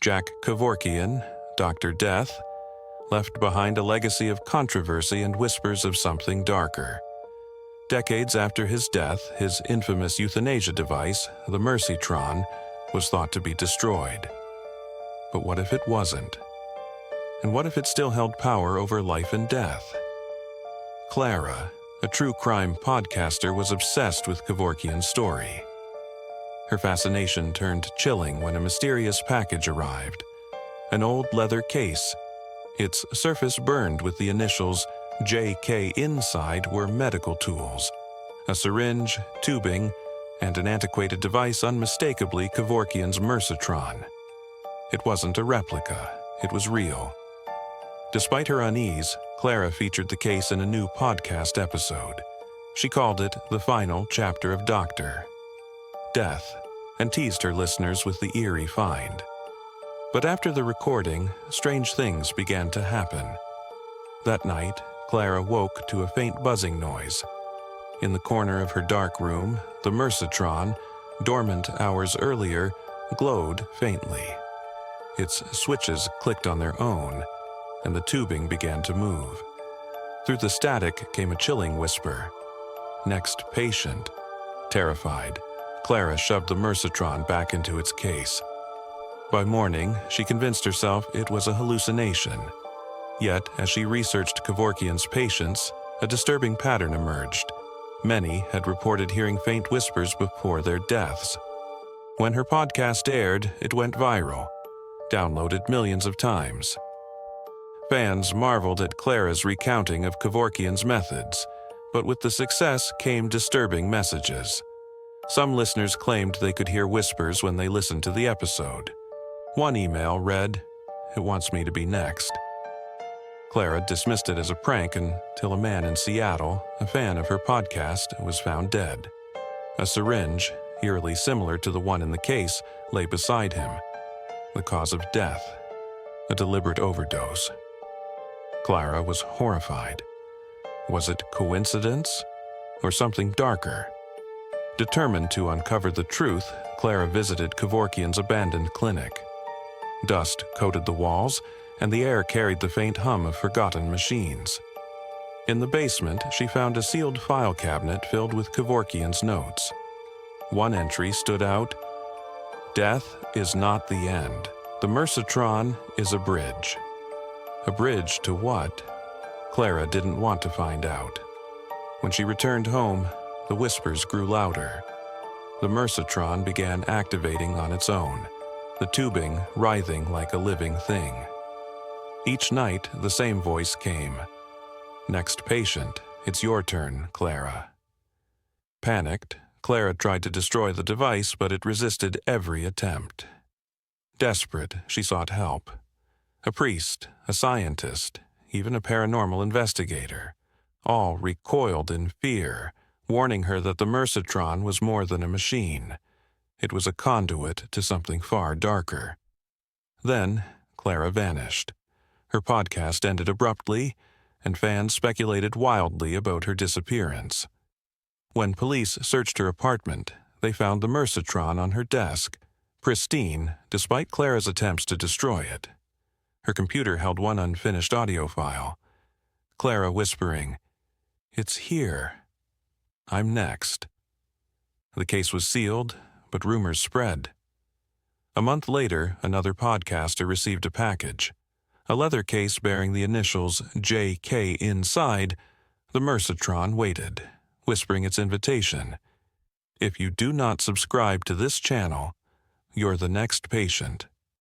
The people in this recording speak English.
Jack Kevorkian, Dr. Death, left behind a legacy of controversy and whispers of something darker. Decades after his death, his infamous euthanasia device, the Mercitron, was thought to be destroyed. But what if it wasn't? And what if it still held power over life and death? Clara, a true crime podcaster, was obsessed with Kevorkian's story. Her fascination turned chilling when a mysterious package arrived. An old leather case. Its surface burned with the initials JK. Inside were medical tools, a syringe, tubing, and an antiquated device unmistakably Kevorkian's Mercitron. It wasn't a replica, it was real. Despite her unease, Clara featured the case in a new podcast episode. She called it The Final Chapter of Dr. Death, and teased her listeners with the eerie find. But after the recording, strange things began to happen. That night, Clara woke to a faint buzzing noise. In the corner of her dark room, the Mercitron, dormant hours earlier, glowed faintly. Its switches clicked on their own, and the tubing began to move. Through the static came a chilling whisper. "Next patient." Terrified, Clara shoved the Mercitron back into its case. By morning, she convinced herself it was a hallucination. Yet, as she researched Kevorkian's patients, a disturbing pattern emerged. Many had reported hearing faint whispers before their deaths. When her podcast aired, it went viral, downloaded millions of times. Fans marveled at Clara's recounting of Kevorkian's methods, but with the success came disturbing messages. Some listeners claimed they could hear whispers when they listened to the episode. One email read, "It wants me to be next." Clara dismissed it as a prank until a man in Seattle, a fan of her podcast, was found dead. A syringe, eerily similar to the one in the case, lay beside him. The cause of death, a deliberate overdose. Clara was horrified. Was it coincidence or something darker? Determined to uncover the truth, Clara visited Kevorkian's abandoned clinic. Dust coated the walls, and the air carried the faint hum of forgotten machines. In the basement, she found a sealed file cabinet filled with Kevorkian's notes. One entry stood out: "Death is not the end. The Mercitron is a bridge." A bridge to what? Clara didn't want to find out. When she returned home, the whispers grew louder. The Mercitron began activating on its own, the tubing writhing like a living thing. Each night, the same voice came. "Next patient, it's your turn, Clara." Panicked, Clara tried to destroy the device, but it resisted every attempt. Desperate, she sought help. A priest, a scientist, even a paranormal investigator, all recoiled in fear, warning her that the Mercitron was more than a machine. It was a conduit to something far darker. Then, Clara vanished. Her podcast ended abruptly, and fans speculated wildly about her disappearance. When police searched her apartment, they found the Mercitron on her desk, pristine despite Clara's attempts to destroy it. Her computer held one unfinished audio file. Clara whispering, "It's here. I'm next." The case was sealed, but rumors spread. A month later, another podcaster received a package. A leather case bearing the initials JK inside. The Mercitron waited, whispering its invitation. "If you do not subscribe to this channel, you're the next patient."